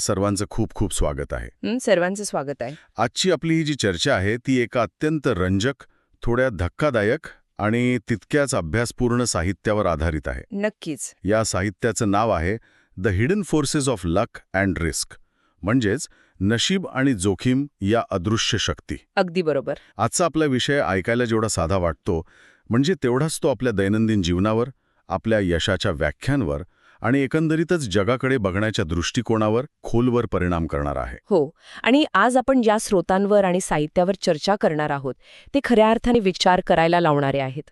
सर्वांचं खूप खूप स्वागत आहे. सर्वांचं स्वागत आहे. आजची आपली ही जी चर्चा आहे ती एका अत्यंत रंजक, थोड्या धक्कादायक आणि तितक्याच अभ्यासपूर्ण साहित्यावर आधारित आहे. नक्कीच. या साहित्याचं नाव आहे the hidden forces of luck and risk, म्हणजेच नशीब आणि जोखीम या अदृश्य शक्ती. अगदी बरोबर. आजचा आपला विषय ऐकायला जेवढा साधा वाटतो, म्हणजे तेवढाच तो आपल्या दैनंदिन जीवनावर, आपल्या यशाच्या व्याख्यांवर आणि एकंदरीतच जगाकडे बघण्याच्या दृष्टिकोनावर खोलवर परिणाम करणार आहे. हो, आणि आज आपण ज्या स्रोतांवर आणि साहित्यावर चर्चा करणार आहोत ते खऱ्या अर्थाने विचार करायला लावणारे आहेत.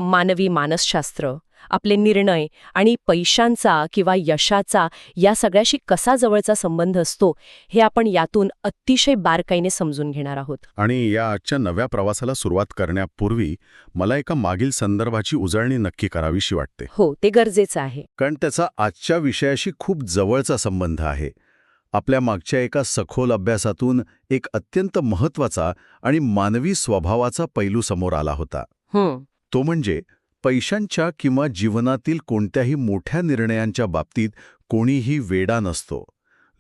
मानवी मानसशास्त्र, आपले निर्णय आणि पैशांचा किंवा यशाचा या सगळ्याशी कसा जवळचा संबंध असतो हे आपण यातून अतिशय बारकाईने समजून घेणार आहोत. आणि या आजच्या नव्या प्रवासाला सुरुवात करण्यापूर्वी मला एका मागील संदर्भाची उजळणी नक्की करावीशी वाटते. हो, ते गरजेचं आहे. कारण त्याचा आजच्या विषयाशी खूप जवळचा संबंध आहे. आपल्या मागच्या एका सखोल अभ्यासातून एक अत्यंत महत्त्वाचा आणि मानवी स्वभावाचा पैलू समोर आला होता. तो म्हणजे पैशांच्या किंवा जीवनातील कोणत्याही मोठ्या निर्णयांच्या बाबतीत कोणीही वेडा नसतो.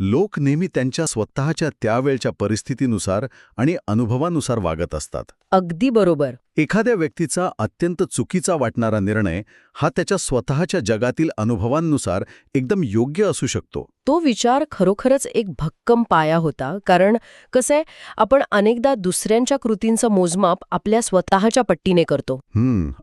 लोक नेहमी त्यांच्या स्वतःच्या त्यावेळच्या परिस्थितीनुसार आणि अनुभवानुसार वागत असतात. अगदी बरोबर. एखाद्या व्यक्तीचा अत्यंत चुकीचा वाटणारा निर्णय हा त्याच्या स्वतःच्या जगातील अनुभवांनुसार एकदम योग्य असू शकतो. तो विचार खरोखरच एक भक्कम पाया होता, कारण कसं आहे, आपण अनेकदा दुसऱ्यांच्या कृतींचं मोजमाप आपल्या स्वतःच्या पट्टीने करतो.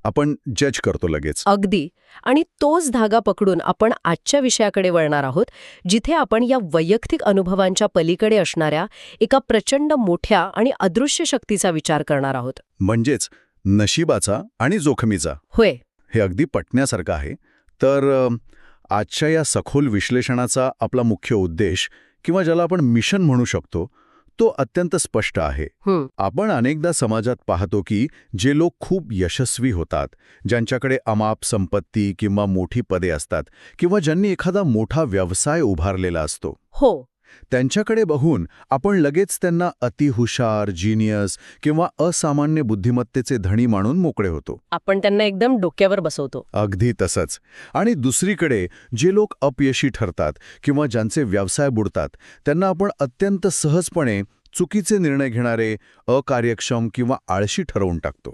आपण जज करतो लगेच. अगदी. आणि तोच धागा पकडून आपण आजच्या विषयाकडे वळणार आहोत, जिथे आपण या वैयक्तिक अनुभवांच्या पलीकडे असणाऱ्या एका प्रचंड मोठ्या आणि अदृश्य शक्तीचा विचार करणार आहोत. म्हणजेच नशिबाचा आणि जोखमीचा. होय. हे अगदी पटण्यासारखं आहे. तर आजच्या या सखोल विश्लेषणाचा आपला मुख्य उद्देश किंवा ज्याला आपण मिशन म्हणू शकतो तो अत्यंत स्पष्ट आहे. आपण अनेकदा समाजात पाहतो की जे लोक खूप यशस्वी होतात, ज्यांच्याकडे अमाप संपत्ती किंवा मोठी पदे असतात किंवा ज्यांनी एखादा मोठा व्यवसाय उभारलेला असतो, हो, त्यांच्याकडे बघून आपण लगेच त्यांना अतिहुशार, जिनियस किंवा असामान्य बुद्धिमत्तेचे धणी मानून मोकळे होतो. आपण त्यांना एकदम डोक्यावर बसवतो. अगदी तसंच. आणि दुसरीकडे जे लोक अपयशी ठरतात किंवा ज्यांचे व्यवसाय बुडतात त्यांना आपण अत्यंत सहजपणे चुकीचे निर्णय घेणारे, अकार्यक्षम किंवा आळशी ठरवून टाकतो.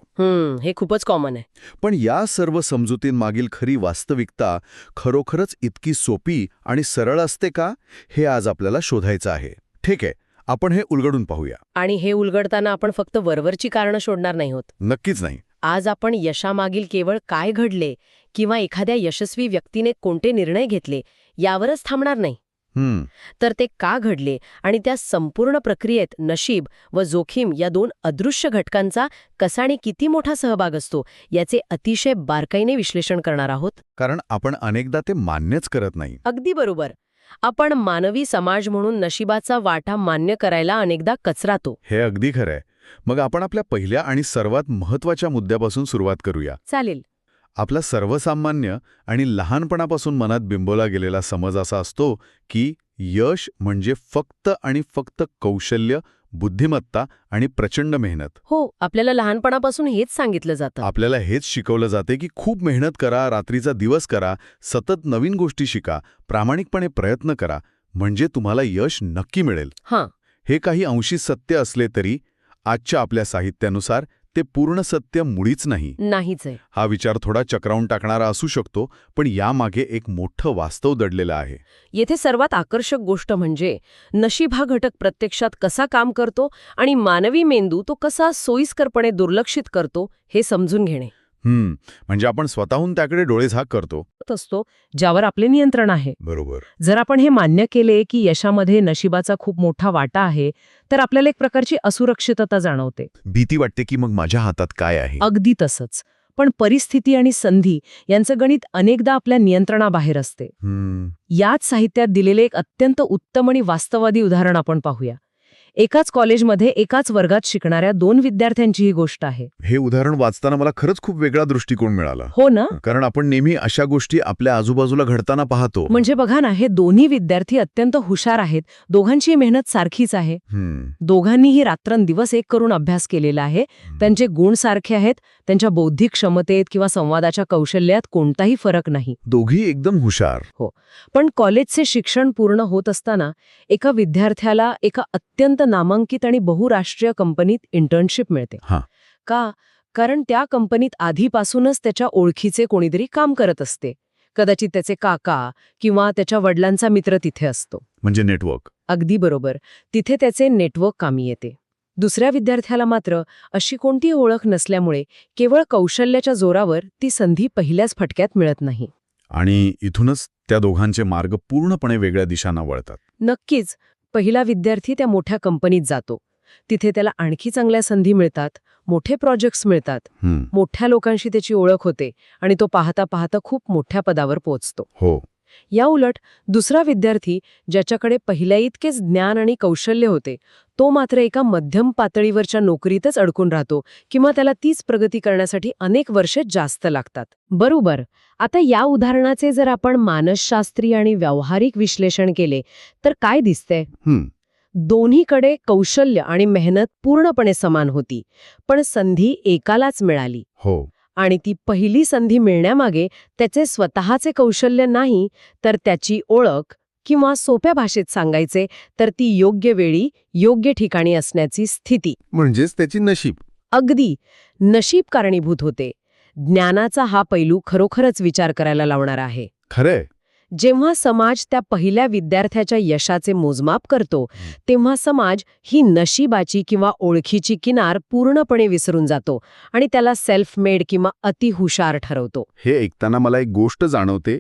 हे खूपच कॉमन आहे. पण या सर्व समजुतींमागील खरी वास्तविकता खरोखरच इतकी सोपी आणि सरळ असते का, हे आज आपल्याला शोधायचं आहे. ठीक आहे, आपण हे उलगडून पाहूया. आणि हे उलगडताना आपण फक्त वरवरची कारणं शोधणार नाही आहोत. नक्कीच नाही. आज आपण यशामागील केवळ काय घडले किंवा एखाद्या यशस्वी व्यक्तीने कोणते निर्णय घेतले यावरच थांबणार नाही. तर ते का घडले आणि त्या संपूर्ण प्रक्रियेत नशीब व जोखीम या दोन अदृश्य घटकांचा कसा आणि किती मोठा सहभाग असतो याचे अतिशय बारकाईने विश्लेषण करणार आहोत. कारण आपण अनेकदा ते मान्यच करत नाही. अगदी बरोबर. आपण मानवी समाज म्हणून नशिबाचा वाटा मान्य करायला अनेकदा कचरातो. हे अगदी खरं आहे. मग आपण आपल्या पहिल्या आणि सर्वात महत्त्वाच्या मुद्द्यापासून सुरुवात करूया. चालेल. आपला सर्वसामान्य आणि लहानपणापासून मनात बिंबवला गेलेला समज असा असतो की यश म्हणजे फक्त आणि फक्त कौशल्य, बुद्धिमत्ता आणि प्रचंड मेहनत. हो, आपल्याला लहानपणापासून हेच सांगितलं जातं. आपल्याला हेच शिकवलं जाते की खूप मेहनत करा, रात्रीचा दिवस करा, सतत नवीन गोष्टी शिका, प्रामाणिकपणे प्रयत्न करा, म्हणजे तुम्हाला यश नक्की मिळेल. हे काही अंशी सत्य असले तरी आजच्या आपल्या साहित्यानुसार ते पूर्ण सत्य मुळीच नाहीच आहे. हा विचार थोडा चक्रावून टाकणारा असू शकतो, पण यामागे एक मोठं वास्तव दडलेलं आहे. येथे सर्वात आकर्षक गोष्ट म्हणजे नशीब हा घटक प्रत्यक्षात कसा काम करतो आणि मानवी मेंदू तो कसा सोयीस्करपणे दुर्लक्षित करतो हे समजून घेणे. म्हणजे आपण स्वतःहून त्याकडे डोळेझाक करतो असतो ज्यावर आपले नियंत्रण आहे. बरोबर. जर आपण हे मान्य केले की यशामध्ये नशिबाचा खूप मोठा वाटा आहे, तर आपल्याला एक प्रकारची असुरक्षितता जाणवते. भीती वाटते की मग माझ्या हातात काय आहे. अगदी तसंच. पण परिस्थिती आणि संधी यांचं गणित अनेकदा आपल्या नियंत्रणाबाहेर असते. याच साहित्यात दिलेले एक अत्यंत उत्तम आणि वास्तववादी उदाहरण आपण पाहूया. एकाच कॉलेजमध्ये एकाच वर्गात शिकणाऱ्या 2 विद्यार्थ्यांची ही गोष्ट आहे. हे उदाहरण वाचताना मला खरंच खूप वेगळा दृष्टिकोन मिळाला. हो ना? कारण आपण नेहमी अशा गोष्टी आपल्या आजूबाजूला घडताना पाहतो. म्हणजे बघा ना, हे दोन्ही विद्यार्थी अत्यंत हुशार आहेत. दोघांची मेहनत सारखीच आहे. दोघांनीही रात्रंदिवस एक करून अभ्यास केलेला आहे. त्यांचे गुण सारखे आहेत. त्यांच्या बौद्धिक क्षमतेत किंवा संवादाच्या कौशल्यात कोणताही फरक नाही. दोघी एकदम हुशार. हो. पण कॉलेजचे शिक्षण पूर्ण होत असताना एका विद्यार्थ्याला एका अत्यंत नामांकित आणि बहुराष्ट्रीय कंपनीत इंटर्नशिप मिळते. हां. का? कारण त्या कंपनीत आधीपासूनच त्याच्या ओळखीचे कोणीतरी काम करत असते. कदाचित त्याचे काका किंवा त्याच्या वडिलांचा मित्र तिथे असतो. म्हणजे नेटवर्क. अगदी बरोबर. तिथे त्याचे नेटवर्क कामी येते. दुसऱ्या विद्यार्थ्याला मात्र अशी कोणतीही ओळख नसल्यामुळे केवळ कौशल्याच्या जोरावर ती संधी पहिल्याच फटक्यात मिळत नाही. आणि इथूनच त्या दोघांचे मार्ग पूर्णपणे वेगळ्या दिशांना वळतात. नक्कीच. पहिला विद्यार्थी त्या मोठ्या कंपनीत जातो. तिथे त्याला आणखी चांगल्या संधी मिळतात, मोठे प्रोजेक्ट्स मिळतात, मोठ्या लोकांशी त्याची ओळख होते आणि तो पाहता पाहता खूप मोठ्या पदावर पोहोचतो. हो. या उलट दुसरा विद्यार्थी ज्याच्याकडे पहिल्या इतकेच ज्ञान आणि कौशल्य होते, तो मात्र एका मध्यम पातळीवरच्या नोकरीतच अडकून राहतो किंवा त्याला तीच प्रगती करण्यासाठी अनेक वर्षे जास्त लागतात. बरोबर. आता या उदाहरणाचे जर आपण मानसशास्त्रीय आणि व्यावहारिक विश्लेषण केले तर काय दिसतंय? दोन्हीकडे कौशल्य आणि मेहनत पूर्णपणे समान होती, पण संधी एकालाच मिळाली. हो. आणि ती पहिली संधी मिळण्यामागे त्याचे स्वतःचे कौशल्य नाही, तर त्याची ओळख किंवा सोप्या भाषेत सांगायचे तर ती योग्य वेळी योग्य ठिकाणी असण्याची स्थिती. म्हणजेच त्याची नशीब. अगदी. नशीब कारणीभूत होते. ज्ञानाचा हा पैलू खरोखरच विचार करायला लावणारा आहे. खरंय. जेव्हा समाज त्या पहिल्या विद्यार्थ्याच्या यशाचे मोजमाप करतो, तेव्हा समाज ही नशिबाची किंवा ओळखीची किनार पूर्णपणे विसरून जातो आणि त्याला सेल्फ मेड किंवा अतिहुशार ठरवतो. हे ऐकताना मला एक गोष्ट जाणवते,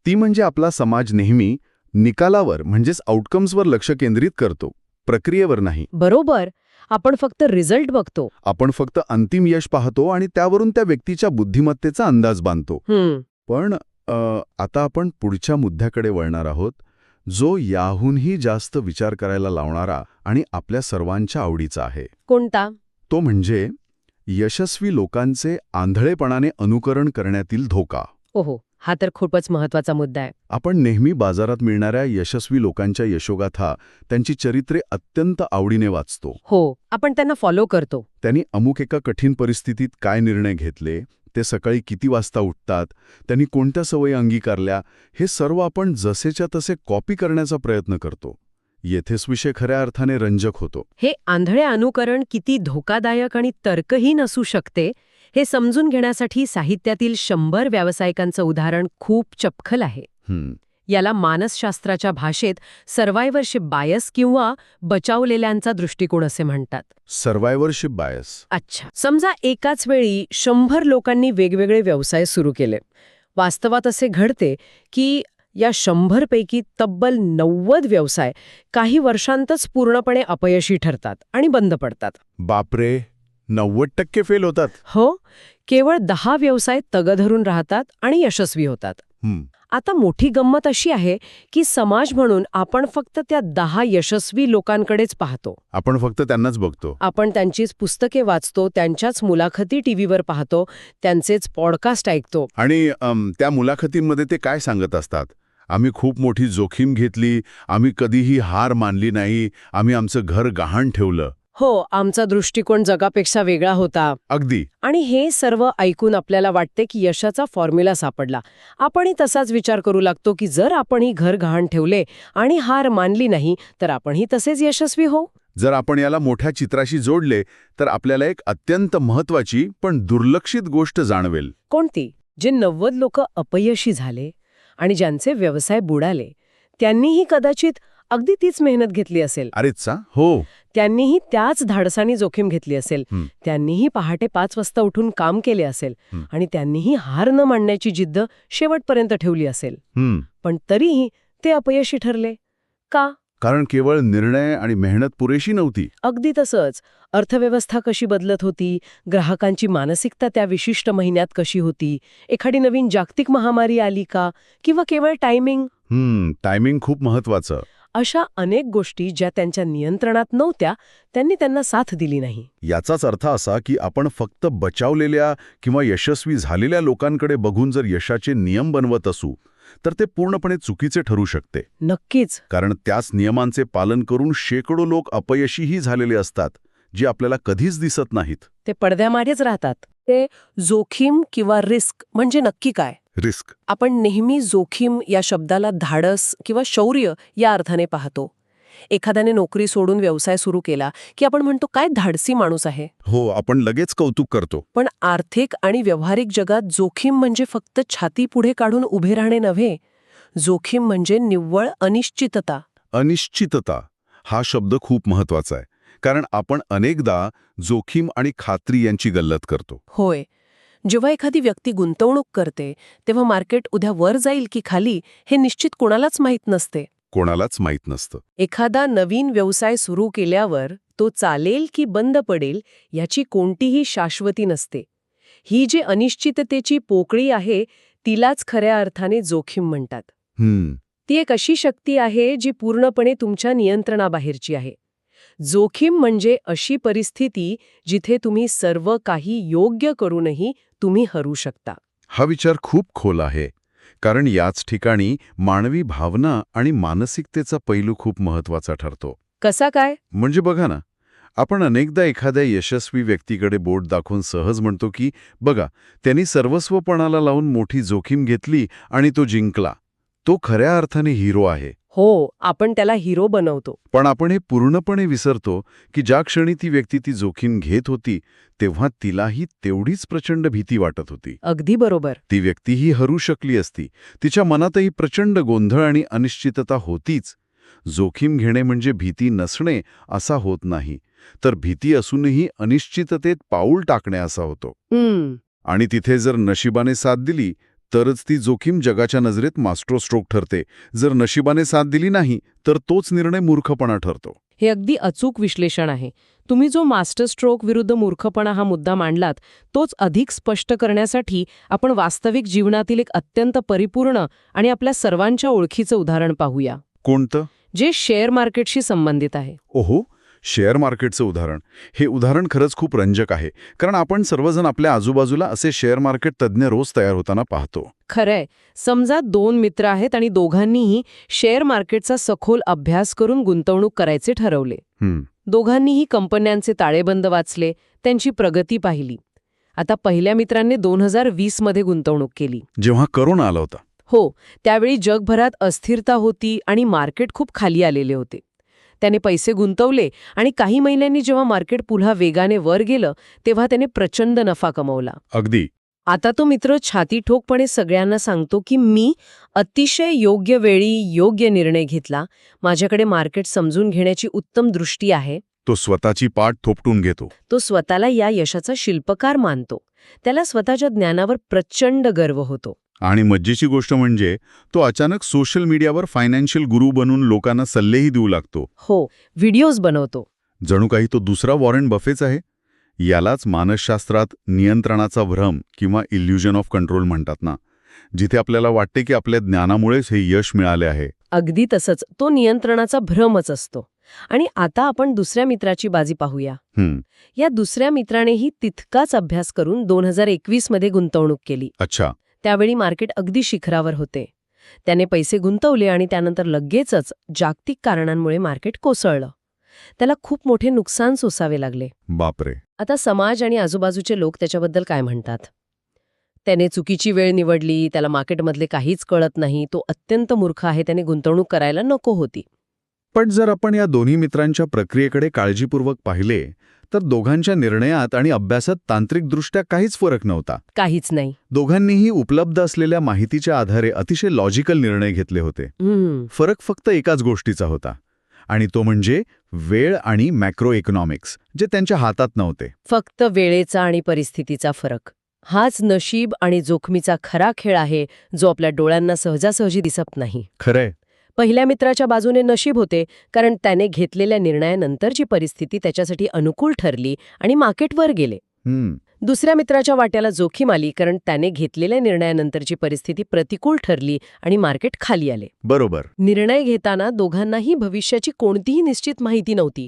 ती म्हणजे आपला समाज नेहमी निकालावर म्हणजेच आउटकम्सवर लक्ष केंद्रित करतो, प्रक्रियेवर नाही. बरोबर. आपण फक्त रिझल्ट बघतो. आपण फक्त अंतिम यश पाहतो आणि त्यावरून त्या व्यक्तीच्या बुद्धिमत्तेचा अंदाज बांधतो. पण आता आपण पुढच्या मुद्द्याकडे वळणार आहोत, जो याहूनही जास्त विचार करायला लावणारा आणि आपल्या सर्वांच्या आवडीचा आहे. कोणता? तो म्हणजे यशस्वी लोकांचे आंधळेपणाने अनुकरण करण्यातील धोका. ओहो, हा तर खूपच महत्वाचा मुद्दा आहे. आपण नेहमी बाजारात मिळणाऱ्या यशस्वी लोकांच्या यशोगाथा, त्यांची चरित्रे अत्यंत आवडीने वाचतो. हो, आपण त्यांना फॉलो करतो. त्यांनी अमुक एका कठीण परिस्थितीत काय निर्णय घेतले, ते सकाळी किती वाजता उठतात, त्यांनी कोणत्या सवयी अंगीकारल्या, हे सर्व आपण जसेच्या तसे कॉपी करण्याचा प्रयत्न करतो. येथेच विषय खऱ्या अर्थाने रंजक होतो. हे आंधळे अनुकरण किती धोकादायक आणि तर्कहीन असू शकते हे समजून घेण्यासाठी साहित्यातील 100 व्यावसायिकांचं उदाहरण खूप चपखल आहे. याला मानसशास्त्राच्या भाषेत सर्व्हायव्हरशिप बायस किंवा बचावलेल्यांचा दृष्टिकोन असे म्हणतात. सर्व्हायव्हरशिप बायस. अच्छा. समजा एकाच वेळी 100 लोकांनी वेगवेगळे व्यवसाय सुरू केले. वास्तवात असे घडते की या 100 पैकी तब्बल 90 व्यवसाय काही वर्षांतच पूर्णपणे अपयशी ठरतात आणि बंद पडतात. बापरे, 90% फेल होतात. हो. केवळ 10 व्यवसाय तग धरून राहतात आणि यशस्वी होतात. आता मोठी गंमत अशी आहे की समाज म्हणून आपण फक्त त्या 10 यशस्वी लोकांकडेच पाहतो. आपण फक्त त्यांनाच बघतो. आपण त्यांचीच पुस्तके वाचतो, त्यांच्याच मुलाखती टीव्हीवर पाहतो, त्यांचेच पॉडकास्ट ऐकतो. आणि त्या मुलाखतींमध्ये ते काय सांगत असतात? आम्ही खूप मोठी जोखीम घेतली, आम्ही कधीही हार मानली नाही, आम्ही आमचं घर गहाण ठेवलं. हो, आमचा दृष्टिकोन जगापेक्षा वेगळा होता. अगदी. आणि हे सर्व ऐकून आपल्याला वाटते की यशाचा फॉर्म्युला सापडला. आपणही तसाच विचार करू लागतो की जर आपणही घर गहाण ठेवले आणि हार मानली नाही तर आपणही तसेच यशस्वी होऊ. जर आपण याला मोठ्या चित्राशी जोडले तर आपल्याला एक अत्यंत महत्वाची पण दुर्लक्षित गोष्ट जाणवेल. कोणती? जे 90 लोक अपयशी झाले आणि ज्यांचे व्यवसाय बुडाले, त्यांनीही कदाचित अगदी तीच मेहनत घेतली असेल. अरेच हो. त्यांनीही त्याच धाडसानी जोखीम घेतली असेल. त्यांनीही पहाटे 5 वाजता उठून काम केले असेल आणि त्यांनीही हार न मानण्याची जिद्द शेवटपर्यंत ठेवली असेल. पण तरीही ते अपयशी ठरले. का? कारण केवळ निर्णय आणि मेहनत पुरेशी नव्हती. अगदी तसंच. अर्थव्यवस्था कशी बदलत होती, ग्राहकांची मानसिकता त्या विशिष्ट महिन्यात कशी होती, एखादी नवीन जागतिक महामारी आली का, किंवा केवळ टायमिंग. टायमिंग खूप महत्वाचं. अशा अनेक गोष्टी ज्या त्यांच्या नियंत्रणात नव्हत्या त्यांनी त्यांना साथ दिली नाही. याचाच अर्थ असा की आपण फक्त बचावलेल्या किंवा यशस्वी झालेल्या लोकांकडे बघून जर यशाचे नियम बनवत असू तर ते पूर्णपणे चुकीचे ठरू शकते. नक्कीच. कारण त्याच नियमांचे पालन करून शेकडो लोक अपयशीही झालेले असतात, जे आपल्याला कधीच दिसत नाहीत. ते पडद्यामागेच राहतात. ते जोखीम किंवा रिस्क म्हणजे नक्की काय? रिस्क. आपण नेहमी जोखीम या शब्दाला धाडस किंवा शौर्य या अर्थाने पाहतो. एखाद्याने नोकरी सोडून व्यवसाय सुरू केला की आपण म्हणतो काय धाडसी माणूस आहे. हो, आपण लगेच कौतुक करतो. पण आर्थिक आणि व्यावहारिक जगात जोखीम म्हणजे फक्त छाती पुढे काढून उभे राहणे नव्हे. जोखीम म्हणजे निव्वळ अनिश्चितता. अनिश्चितता हा शब्द खूप महत्वाचा आहे, कारण आपण अनेकदा जोखीम आणि खात्री यांची गल्लत करतो. होय. जेव्हा एखादी व्यक्ती गुंतवणूक करते तेव्हा मार्केट उद्या वर जाईल की खाली हे निश्चित कोणालाच माहीत नसते. कोणालाच माहीत नसतं. एखादा नवीन व्यवसाय सुरू केल्यावर तो चालेल की बंद पडेल याची कोणतीही शाश्वती नसते. ही जी अनिश्चिततेची पोकळी आहे तिलाच खऱ्या अर्थाने जोखीम म्हणतात. ती एक अशी शक्ती आहे जी पूर्णपणे तुमच्या नियंत्रणाबाहेरची आहे. जोखीम म्हणजे अशी परिस्थिती जिथे तुम्ही सर्व काही योग्य करूनही तुम्ही हरू शकता. हा विचार खूप खोल आहे, कारण याच ठिकाणी मानवी भावना आणि मानसिकतेचा पैलू खूप महत्वाचा ठरतो. कसा काय? म्हणजे बघा ना, आपण अनेकदा एखाद्या यशस्वी व्यक्तीकडे बोट दाखवून सहज म्हणतो की बघा, त्यांनी सर्वस्वपणाला लावून मोठी जोखीम घेतली आणि तो जिंकला. तो खऱ्या अर्थाने हिरो आहे. हो, आपण त्याला हिरो बनवतो. पण आपण हे पूर्णपणे विसरतो की ज्या क्षणी ती व्यक्ती ती जोखीम घेत होती तेव्हा तिलाही तेवढीच प्रचंड भीती वाटत होती. अगदी बरोबर. ती व्यक्तीही हरू शकली असती. तिच्या मनातही प्रचंड गोंधळ आणि अनिश्चितता होतीच. जोखीम घेणे म्हणजे भीती नसणे असा होत नाही, तर भीती असूनही अनिश्चिततेत पाऊल टाकणे असा होतो. आणि तिथे जर नशिबाने साथ दिली तरच ती जोखीम जगाच्या नजरेत मास्टर स्ट्रोक ठरते. जर नशिबाने साथ दिली नाही तर तोच निर्णय मूर्खपणा ठरतो. हे अगदी अचूक विश्लेषण आहे. तुम्ही जो मास्टर स्ट्रोक विरुद्ध मूर्खपणा हा मुद्दा मांडलात तोच अधिक स्पष्ट करण्यासाठी आपण वास्तविक जीवनातील एक अत्यंत परिपूर्ण आणि आपल्या सर्वांच्या ओळखीचं उदाहरण पाहूया. कोणतं? जे शेअर मार्केटशी संबंधित आहे. ओहो, शेअर मार्केटचं उदाहरण. हे उदाहरण खरंच खूप रंजक आहे, कारण आपण सर्वजण आपल्या आजूबाजूला असे शेअर मार्केट तज्ज्ञ रोज तयार होताना पाहतो. खरंय. समजा 2 मित्र आहेत आणि दोघांनीही शेअर मार्केटचा सखोल अभ्यास करून गुंतवणूक करायचे ठरवले. दोघांनीही कंपन्यांचे ताळेबंद वाचले, त्यांची प्रगती पाहिली. आता पहिल्या मित्रांनी 2020 मध्ये गुंतवणूक केली, जेव्हा करोना आला होता. हो, त्यावेळी जगभरात अस्थिरता होती आणि मार्केट खूप खाली आलेले होते. त्याने पैसे गुंतवले आणि काही महिन्यांनी जेव्हा मार्केट पुन्हा वेगाने वर गेलं तेव्हा त्याने प्रचंड नफा कमावला. अगदी. आता तो मित्र छातीठोकपणे सगळ्यांना सांगतो की मी अतिशय योग्य वेळी योग्य निर्णय घेतला, माझ्याकडे मार्केट समजून घेण्याची उत्तम दृष्टी आहे. तो स्वतःची पाठ थोपटून घेतो. तो स्वतःला या यशाचा शिल्पकार मानतो. त्याला स्वतःच्या ज्ञानावर प्रचंड गर्व होतो. आणि मज्जेची गोष्ट म्हणजे तो अचानक सोशल मीडियावर फायनान्शियल गुरु बनून लोकांना सल्लेही देऊ लागतो. हो, व्हिडिओज बनवतो. जणू काही तो दुसरा वॉरेन बफेच आहे. यालाच मानसशास्त्रात नियंत्रणाचा भ्रम किंवा इल्युजन ऑफ कंट्रोल म्हणतात ना, जिथे आपल्याला वाटते की आपल्या ज्ञानामुळेच हे यश मिळाले आहे. अगदी तसंच. तो नियंत्रणाचा भ्रमच असतो. आणि आता आपण दुसऱ्या मित्राची बाजी पाहूया. या दुसऱ्या मित्रानेही तितकाच अभ्यास करून 2021 मध्ये गुंतवणूक केली. अच्छा. त्यावेळी मार्केट अगदी शिखरावर होते. त्याने पैसे गुंतवले आणि त्यानंतर लगेचच जागतिक कारणांमुळे मार्केट कोसळलं. त्याला खूप मोठे नुकसान सोसावे लागले. बापरे. आता समाज आणि आजूबाजूचे लोक त्याच्याबद्दल काय म्हणतात? त्याने चुकीची वेळ निवडली, त्याला मार्केटमधले काहीच कळत नाही, तो अत्यंत मूर्ख आहे, त्याने गुंतवणूक करायला नको होती. पण जर आपण या दोन्ही मित्रांच्या प्रक्रियेकडे काळजीपूर्वक पाहिले तर दोघांच्या निर्णयात आणि अभ्यासात तांत्रिकदृष्ट्या काहीच फरक नव्हता. काहीच नाही. दोघांनीही उपलब्ध असलेल्या माहितीच्या आधारे अतिशय लॉजिकल निर्णय घेतले होते. फरक फक्त एकाच गोष्टीचा होता, आणि तो म्हणजे वेळ आणि मॅक्रो इकॉनॉमिक्स, जे त्यांच्या हातात नव्हते. फक्त वेळेचा आणि परिस्थितीचा फरक. हाच नशीब आणि जोखमीचा खरा खेळ आहे, जो आपल्या डोळ्यांना सहजासहजी दिसत नाही. खरंय. पहिल्या मित्राच्या बाजूने नशीब होते, कारण त्याने घेतलेल्या निर्णयानंतरची परिस्थिती त्याच्यासाठी अनुकूल ठरली आणि मार्केटवर गेले. दुसऱ्या मित्राच्या वाट्याला जोखीम आली कारण त्याने घेतलेल्या निर्णयानंतरची परिस्थिती प्रतिकूल ठरली आणि मार्केट खाली आले. बरोबर. निर्णय घेताना दोघांनाही भविष्याची कोणतीही निश्चित माहिती नव्हती.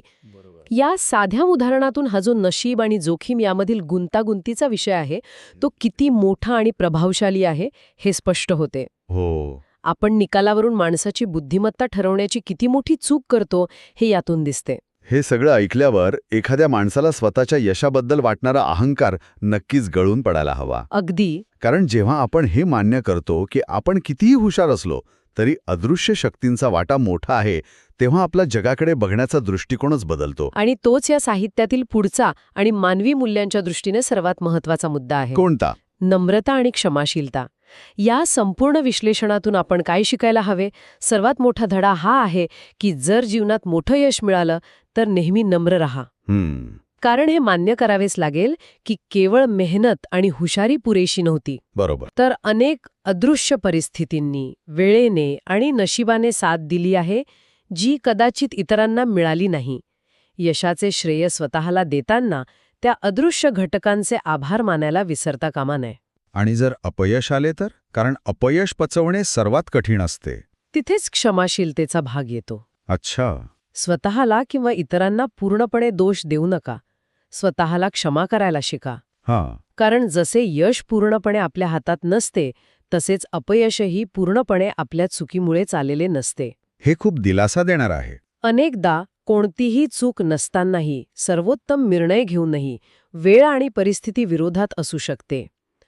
या साध्या उदाहरणातून हा जो नशीब आणि जोखीम यामधील गुंतागुंतीचा विषय आहे तो किती मोठा आणि प्रभावशाली आहे हे स्पष्ट होते. हो. आपण निकालावरून माणसाची बुद्धिमत्ता ठरवण्याची किती मोठी चूक करतो हे यातून दिसते. हे सगळं ऐकल्यावर एखाद्या माणसाला स्वतःच्या यशाबद्दल वाटणारा अहंकार नक्कीच गळून पडायला हवा. अगदी. कारण जेव्हा आपण हे मान्य करतो की आपण कितीही हुशार असलो तरी अदृश्य शक्तींचा वाटा मोठा आहे, तेव्हा आपला जगाकडे बघण्याचा दृष्टिकोनच बदलतो. आणि तोच या साहित्यातील पुढचा आणि मानवी मूल्यांच्या दृष्टीने सर्वात महत्वाचा मुद्दा आहे. कोणता? नम्रता आणि क्षमाशीलता. या संपूर्ण विश्लेषणातून आपण काय शिकायला हवे? सर्वात मोठा धडा हा आहे की जर जीवनात मोठं यश मिळालं तर नेहमी नम्र राहा. कारण हे मान्य करावेच लागेल की केवळ मेहनत आणि हुशारी पुरेशी नव्हती. बरोबर. तर अनेक अदृश्य परिस्थितींनी, वेळेने आणि नशिबाने साथ दिली आहे जी कदाचित इतरांना मिळाली नाही. यशाचे श्रेय स्वतःला देताना त्या अदृश्य घटकांचे आभार मानायला विसरता कामा नये. आणि जर अपयश आले तर? कारण अपयश पचवणे सर्वात कठीण असते. तिथेच क्षमाशीलतेचा भाग येतो. अच्छा. स्वतःला किंवा इतरांना पूर्णपणे दोष देऊ नका. स्वतःला क्षमा करायला शिका. कारण जसे यश पूर्णपणे आपल्या हातात नसते तसेच अपयशही पूर्णपणे आपल्या चुकीमुळेच आलेले नसते. हे खूप दिलासा देणार आहे. अनेकदा कोणतीही चूक नसतानाही, सर्वोत्तम निर्णय घेऊनही वेळ आणि परिस्थिती विरोधात असू शकते.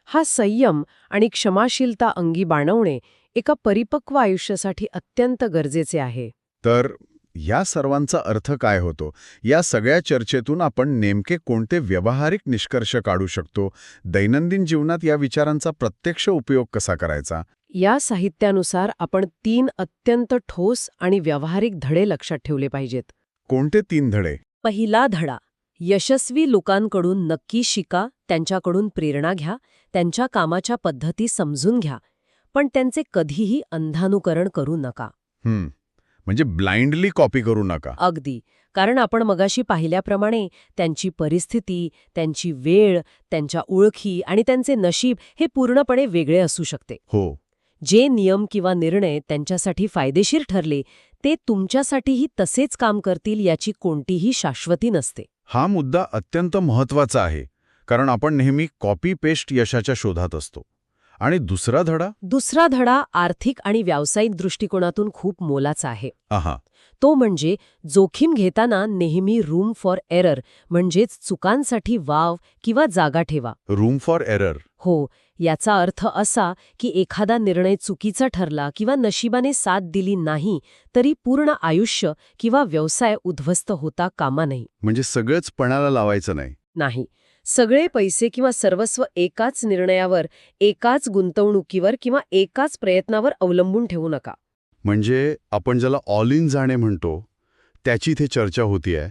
हा संयम आणि क्षमाशीलता अंगी बाणवणे एका परिपक्व आयुष्यासाठी अत्यंत गरजेचे आहे. तर या सर्वांचा अर्थ काय होतो? या सगळ्या चर्चेतून आपण नेमके कोणते व्यावहारिक निष्कर्ष काढू शकतो? दैनंदिन जीवनात या विचारांचा प्रत्यक्ष उपयोग कसा करायचा? या साहित्यानुसार आपण 3 अत्यंत ठोस आणि व्यावहारिक धडे लक्षात ठेवले पाहिजेत. कोणते 3 धडे? पहिला धडा: यशस्वी लोकांकडून नक्की शिका, त्यांच्याकडून प्रेरणा घ्या, त्यांच्या कामाच्या पद्धती समजून घ्या, पण त्यांचे कधीही अंधानुकरण करू नका. म्हणजे ब्लाइंडली कॉपी करू नका. अगदी. कारण आपण मगाशी पाहिल्याप्रमाणे त्यांची परिस्थिती, त्यांची वेळ, त्यांच्या ओळखी आणि त्यांचे नशीब हे पूर्णपणे वेगळे असू शकते. हो. जे नियम किंवा निर्णय त्यांच्यासाठी फायदेशीर ठरले ते तुमच्यासाठीही तसेच काम करतील याची कोणतीही शाश्वती नसते. हा मुद्दा अत्यंत महत्वाचा आहे, कारण आपण नेहमी कॉपी पेस्ट यशाच्या शोधात असतो. आणि दुसरा धडा? दुसरा धडा आर्थिक आणि व्यावसायिक दृष्टिकोनातून खूप मोलाचा आहे. आहा. तो म्हणजे जोखीम घेताना नेहमी रूम फॉर एरर म्हणजेच चुकांसाठी वाव किंवा जागा ठेवा. Room for error? हो. याचा अर्थ असा की एखादा निर्णय चुकीचा ठरला किंवा नशिबाने साथ दिली नाही तरी पूर्ण आयुष्य किंवा व्यवसाय उद्ध्वस्त होता कामा नये. म्हणजे सगळंच पणाला लावायचं नाही. नाही. सगळे पैसे किंवा सर्वस्व एकाच निर्णयावर, एकाच गुंतवणुकीवर किंवा एकाच प्रयत्नावर अवलंबून ठेवू नका. म्हणजे आपण ज्याला ऑल इन जाणे म्हणतो त्याची इथे चर्चा होतीये.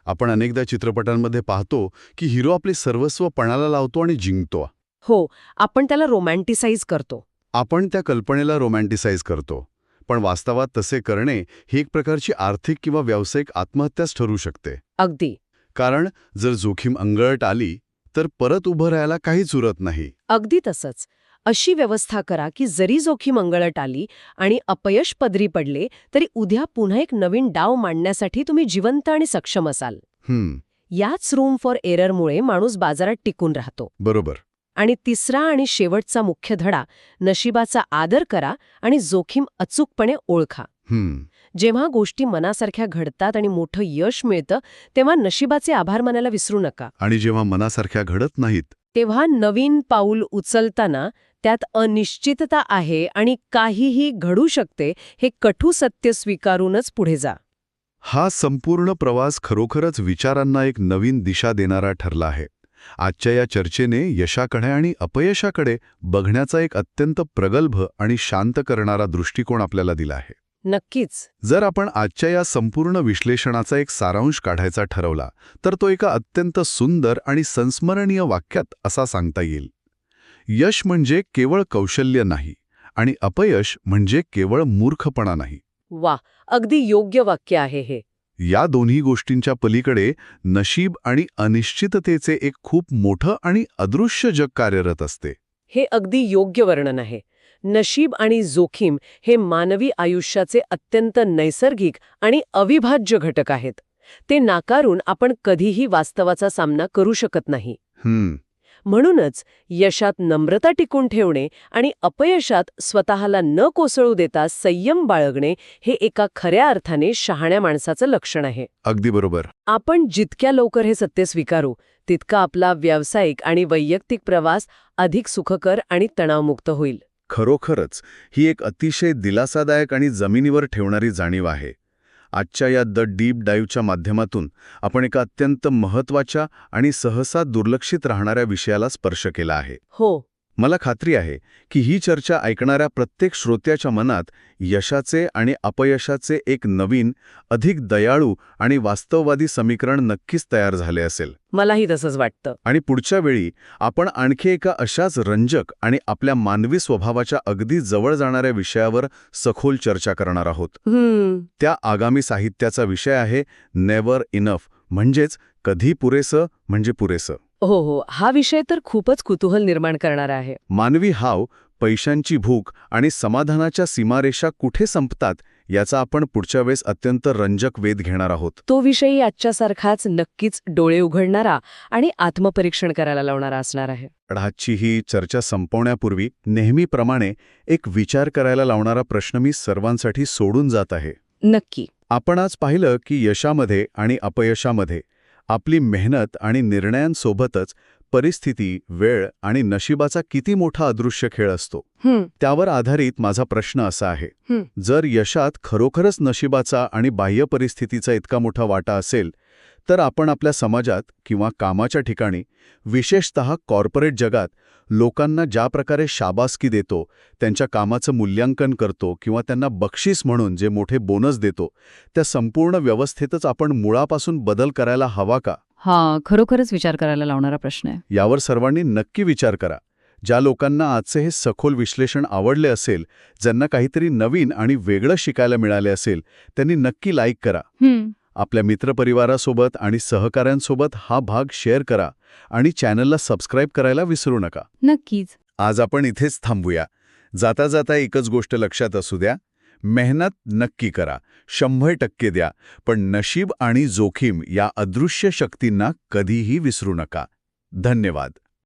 आपण अनेकदा चित्रपटांमध्ये पाहतो की हिरो आपले सर्वस्व पणाला लावतो आणि जिंकतो. हो. आपण त्याला रोमॅन्टिसाइज करतो. आपण त्या कल्पनेला रोमॅन्टिसाइज करतो. पण वास्तवात तसे करणे ही एक प्रकारची आर्थिक किंवा व्यावसायिक आत्महत्याच ठरू शकते. अगदी. कारण जर जोखीम अंगळट आली तर परत उभं राहायला काहीच उरत नाही. अगदी तसंच. अशी व्यवस्था करा की जरी जोखीम अंगलट आली आणि अपयश पदरी पडले तरी उद्या पुन्हा एक नवीन डाव मांडण्यासाठी तुम्ही जिवंत आणि सक्षम असाल. याच रूम फॉर एररमुळे माणूस बाजारात टिकून राहतो. बरोबर. आणि तिसरा आणि शेवटचा मुख्य धडा: नशिबाचा आदर करा आणि जोखीम अचूकपणे ओळखा. जेव्हा गोष्टी मनासारख्या घडतात आणि मोठं यश मिळतं तेव्हा नशिबाचे आभार मानायला विसरू नका. आणि जेव्हा मनासारख्या घडत नाहीत तेव्हा नवीन पाऊल उचलताना त्यात अनिश्चितता आहे आणि काहीही घडू शकते हे कठू सत्य स्वीकारूनच पुढे जा. हा संपूर्ण प्रवास खरोखरच विचारांना एक नवीन दिशा देणारा ठरला आहे. आजच्या या चर्चेने यशाकडे आणि अपयशाकडे बघण्याचा एक अत्यंत प्रगल्भ आणि शांत करणारा दृष्टिकोन आपल्याला दिला आहे. नक्कीच. जर आपण आजच्या या संपूर्ण विश्लेषणाचा एक सारांश काढायचा ठरवला तर तो एका अत्यंत सुंदर आणि संस्मरणीय वाक्यात असा सांगता येईल: यश म्हणजे केवळ कौशल्य नाही आणि अपयश म्हणजे केवळ मूर्खपणा नाही. वा, अगदी योग्य वाक्य आहे हे. या दोन्ही गोष्टींच्या पलीकडे नशीब आणि अनिश्चिततेचे एक खूप मोठं आणि अदृश्य जग कार्यरत असते. हे अगदी योग्य वर्णन आहे. नशीब आणि जोखीम हे मानवी आयुष्याचे अत्यंत नैसर्गिक आणि अविभाज्य घटक आहेत. ते नाकारून आपण कधीही वास्तवाचा सामना करू शकत नाही. म्हणूनच यशात नम्रता टिकून ठेवणे आणि अपयशात स्वतःला न कोसळू देता संयम बाळगणे हे एका खऱ्या अर्थाने शहाण्या माणसाचं लक्षण आहे. अगदी बरोबर. आपण जितक्या लवकर हे सत्य स्वीकारू तितका आपला व्यावसायिक आणि वैयक्तिक प्रवास अधिक सुखकर आणि तणावमुक्त होईल. खरोखरच ही एक अतिशय दिलासादायक आणि जमिनीवर ठेवणारी जाणीव आहे. आजच्या या द डीप डाईव्हच्या माध्यमातून आपण एका अत्यंत महत्त्वाच्या आणि सहसा दुर्लक्षित राहणाऱ्या विषयाला स्पर्श केला आहे. हो, मला खात्री आहे की ही चर्चा ऐकणाऱ्या प्रत्येक श्रोत्याच्या मनात यशाचे आणि अपयशाचे एक नवीन, अधिक दयाळू आणि वास्तववादी समीकरण नक्कीच तयार झाले असेल. मलाही तसंच वाटतं. आणि पुढच्या वेळी आपण आणखी एका अशाच रंजक आणि आपल्या मानवी स्वभावाच्या अगदी जवळ जाणाऱ्या विषयावर सखोल चर्चा करणार आहोत. त्या आगामी साहित्याचा विषय आहे नेव्हर इनफ, म्हणजेच कधी पुरेसं म्हणजे पुरेसं. हो, हा विषय तर खूपच कुतूहल निर्माण करणारा आहे. मानवी हाव, पैशांची भूक आणि समाधानाच्या सीमारेषा कुठे संपतात याचा आपण पुढच्या वेळेस अत्यंत रंजक वेध घेणार आहोत. तो विषयही आजच्यासारखाच नक्कीच डोळे उघडणारा आणि आत्मपरीक्षण करायला लावणारा असणार आहे. आजची ही चर्चा संपवण्यापूर्वी नेहमीप्रमाणे एक विचार करायला लावणारा प्रश्न मी सर्वांसाठी सोडून जात आहे. नक्की. आपण आज पाहिलं की यशामध्ये आणि अपयशामध्ये आपली मेहनत आणि निर्णयांसोबतच परिस्थिती, वेळ आणि नशिबाचा किती मोठा अदृश्य खेळ असतो. त्यावर आधारित माझा प्रश्न असा आहे, जर यशात खरोखरच नशिबाचा आणि बाह्य परिस्थितीचा इतका मोठा वाटा असेल, तर आपण आपल्या समाजात किंवा कामाच्या ठिकाणी, विशेषतः कॉर्पोरेट जगात लोकांना ज्या प्रकारे शाबासकी देतो, त्यांच्या कामाचं मूल्यांकन करतो किंवा त्यांना बक्षीस म्हणून जे मोठे बोनस देतो, त्या संपूर्ण व्यवस्थेतच आपण मुळापासून बदल करायला हवा का? हा खरोखरच विचार करायला लावणारा प्रश्न आहे. यावर सर्वांनी नक्की विचार करा. ज्या लोकांना आजचे हे सखोल विश्लेषण आवडले असेल, ज्यांना काहीतरी नवीन आणि वेगळं शिकायला मिळाले असेल, त्यांनी नक्की लाईक करा. आपल्या मित्रपरिवारासोबत आणि सहकाऱ्यांसोबत हा भाग शेअर करा आणि चॅनलला सबस्क्राईब करायला विसरू नका. नक्कीच. आज आपण इथेच थांबूया. जाता जाता एकच गोष्ट लक्षात असू द्या, मेहनत नक्की करा, 100% द्या, पण नशीब आणि जोखीम या अदृश्य शक्तींना कधीही विसरू नका. धन्यवाद.